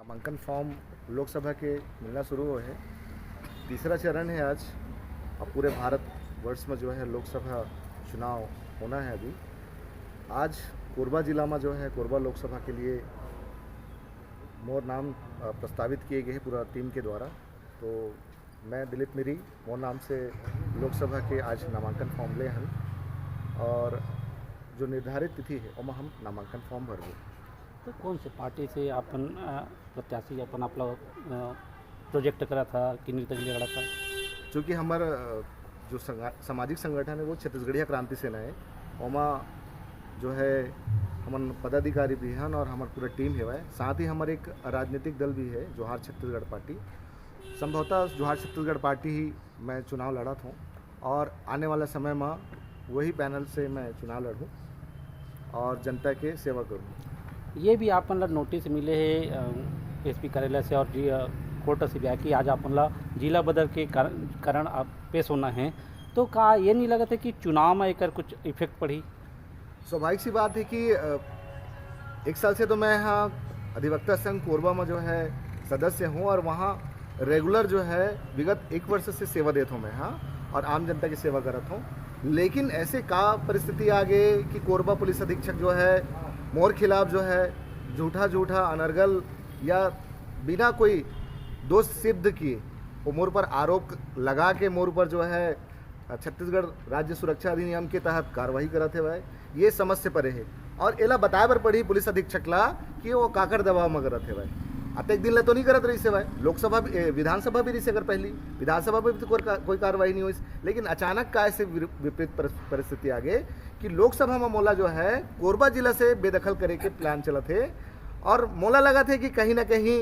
नामांकन फॉर्म लोकसभा के मिलना शुरू हुए हैं। तीसरा चरण है आज। अब पूरे भारत वर्ष में जो है लोकसभा चुनाव होना है। अभी आज कोरबा जिला में जो है कोरबा लोकसभा के लिए मोर नाम प्रस्तावित किए गए हैं पूरा टीम के द्वारा। तो मैं दिलीप मिरी मोर नाम से लोकसभा के आज नामांकन फॉर्म ले हैं और जो निर्धारित तिथि है वहाँ हम नामांकन फॉर्म भरबो। तो कौन से पार्टी से अपन प्रत्याशी अपन आपला प्रोजेक्ट करा था कि निर्दलीय लड़ा था? चूँकि हमारा जो सामाजिक संगठन है वो छत्तीसगढ़िया क्रांति सेना है। वहाँ जो है हमन पदाधिकारी भी हैं और हमारा पूरा टीम है। वह साथ ही हमारे एक राजनीतिक दल भी है जोहार छत्तीसगढ़ पार्टी। संभवतः जोहार छत्तीसगढ़ पार्टी ही मैं चुनाव लड़ा था और आने वाला समय में वही पैनल से मैं चुनाव लड़ूँ और जनता के सेवा करूँ। ये भी आपन ला नोटिस मिले है एसपी कार्यालय से और कोर्ट से भी कि आज अपन ला जिला बदल के कारण आप पेश होना है। तो का ये नहीं लगा था कि चुनाव में एक कुछ इफेक्ट पड़ी? स्वाभाविक सी बात है कि एक साल से तो मैं यहाँ अधिवक्ता संघ कोरबा में जो है सदस्य हूँ और वहाँ रेगुलर जो है विगत 1 वर्ष से सेवा देता हूँ मैं यहाँ और आम जनता की सेवा करता हूँ। लेकिन ऐसे का परिस्थिति आ गई कि कोरबा पुलिस अधीक्षक जो है मोर खिलाफ जो है झूठा अनर्गल या बिना कोई दोष सिद्ध किए वो मोर पर आरोप लगा के मोर पर जो है छत्तीसगढ़ राज्य सुरक्षा अधिनियम के तहत कार्रवाई करते हुए ये समझ से परे है। और एला बताए बर पड़ी पुलिस अधीक्षक ला कि वो काकर दबाव में करते हुए अतेक दिन ले तो नहीं करत रही से भाई। लोकसभा विधानसभा भी रही से अगर पहली विधानसभा में भी तो कोई कार्रवाई नहीं हुई। लेकिन अचानक का ऐसे विपरीत परिस्थिति आ गई कि लोकसभा में मोला जो है कोरबा जिला से बेदखल करे के प्लान चला थे और मोला लगा थे कि कहीं ना कहीं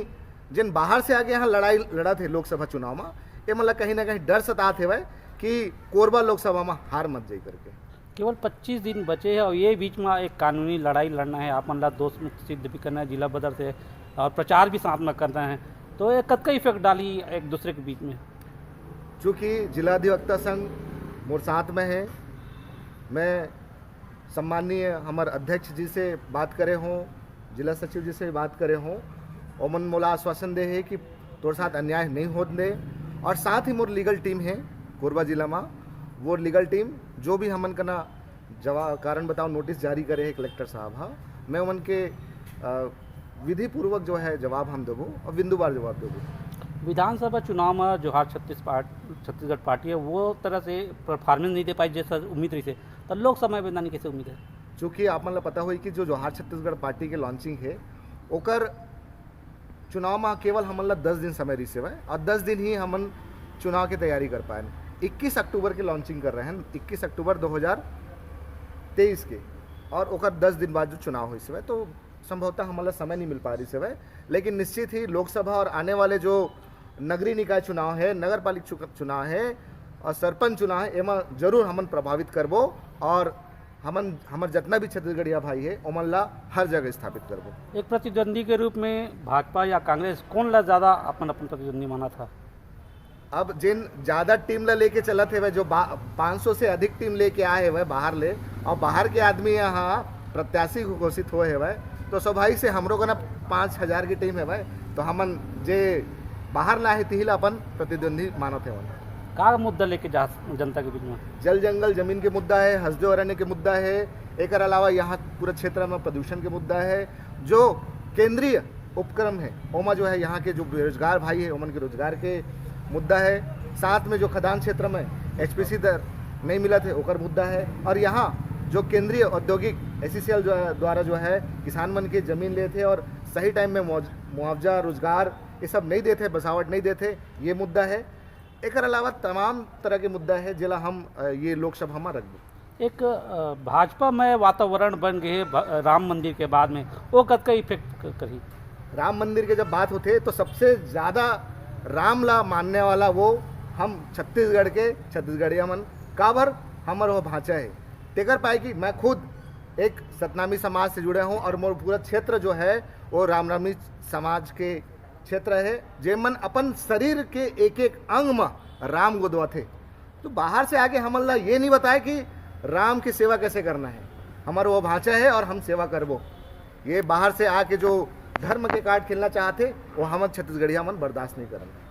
जिन बाहर से आगे यहाँ लड़ाई लड़ा थे लोकसभा चुनाव में ये मतलब कहीं ना कहीं डर सता थे भाई कि कोरबा लोकसभा में हार मत जाई करके। केवल 25 दिन बचे हैं और ये बीच में एक कानूनी लड़ाई लड़ना है। अपन ला दोस्त मुक्त सिद्ध भी करना है जिला बदर से और प्रचार भी साथ में करना है। तो ये कद का इफेक्ट डाली एक दूसरे के बीच में? चूँकि जिला अधिवक्ता संघ मोर साथ में है, मैं सम्माननीय हमारे अध्यक्ष जी से बात करे हों, जिला सचिव जी से बात करे हों और मन मोला आश्वासन दे है कि तोर साथ अन्याय नहीं होने दे। और साथ ही मोर लीगल टीम है कोरबा जिला में, वो लीगल टीम जो भी हमन का ना जवाब कारण बताओ नोटिस जारी करे है कलेक्टर साहब। हाँ, मैं उनके विधि पूर्वक जो है जवाब हम देवो और बिंदुवार जवाब देवो। विधानसभा चुनाव में जोहार छत्तीसगढ़ पार्टी है वो तरह से परफॉर्मेंस नहीं दे पाई जैसा उम्मीद रही से, तो लोकसभा में कैसे उम्मीद है? चूँकि आप मन पता हुई कि जो जोहार छत्तीसगढ़ पार्टी के लॉन्चिंग है ओकर चुनाव में केवल हमन ला 10 दिन समय रही से और 10 दिन ही हमन चुनाव की तैयारी कर पाए। 21 अक्टूबर के लॉन्चिंग कर रहे हैं, 21 अक्टूबर 2023 के, और ओकर 10 दिन बाद जो चुनाव हुई से तो संभवतः हमारा समय नहीं मिल पा रही से। लेकिन निश्चित ही लोकसभा और आने वाले जो नगरीय निकाय चुनाव है, नगर पालिका चुनाव है और सरपंच चुनाव है, एमा जरूर हमन प्रभावित करबो और हमन हमार जितना भी छत्तीसगढ़िया भाई है ओमन ला हर जगह स्थापित करबो। एक प्रतिद्वंदी के रूप में भाजपा या कांग्रेस कौन ला ज़्यादा अपन प्रतिद्वंदी माना था? अब जिन ज़्यादा टीम ला लेके चला थे वह जो 500 से अधिक टीम लेके आए हैं वह बाहर ले और बाहर के आदमी यहाँ प्रत्याशी घोषित हुए हैं वह, तो स्वाभाविक से हमरो का ना 5000 की टीम है भाई, तो हमन जे बाहर लाए थे ला अपन प्रतिद्वंदी मानत है। का मुद्दा लेके जा जनता के बीच में? जल जंगल जमीन के मुद्दा है, हसदो अरण्य के मुद्दा है, एक अलावा यहाँ पूरा क्षेत्र में प्रदूषण के मुद्दा है, जो केंद्रीय उपक्रम है ओमा जो है यहाँ के जो बेरोजगार भाई है ओमन के रोजगार के मुद्दा है, साथ में जो खदान क्षेत्र में HPC दर नहीं मिला थे ओकर मुद्दा है, और यहाँ जो केंद्रीय औद्योगिक SCCL द्वारा जो है किसान मन के जमीन ले थे और सही टाइम में मुआवजा रोजगार ये सब नहीं देते, बसावट नहीं देते, ये मुद्दा है। एक अलावा तमाम तरह के मुद्दा है जिला हम ये लोकसभा में रख दें। एक भाजपा में वातावरण बन गए राम मंदिर के बाद में, वो कद का इफेक्ट करी? राम मंदिर के जब बात होते तो सबसे ज़्यादा राम ला मानने वाला वो हम छत्तीसगढ़ के छत्तीसगढ़िया मन काबर हमार वो भाषा है। तेकर पाए कि मैं खुद एक सतनामी समाज से जुड़े हूँ और मोर पूरा क्षेत्र जो है वो रामनामी समाज के क्षेत्र है, जे मन अपन शरीर के एक एक अंग में राम गोदवा थे। तो बाहर से आके हमन ला ये नहीं बताए कि राम की सेवा कैसे करना है, हमारा वो भाषा है और हम सेवा करबो। ये बाहर से आके जो धर्म के कार्ड खेलना चाहते वो हम छत्तीसगढ़िया मन बर्दाश्त नहीं करेंगे।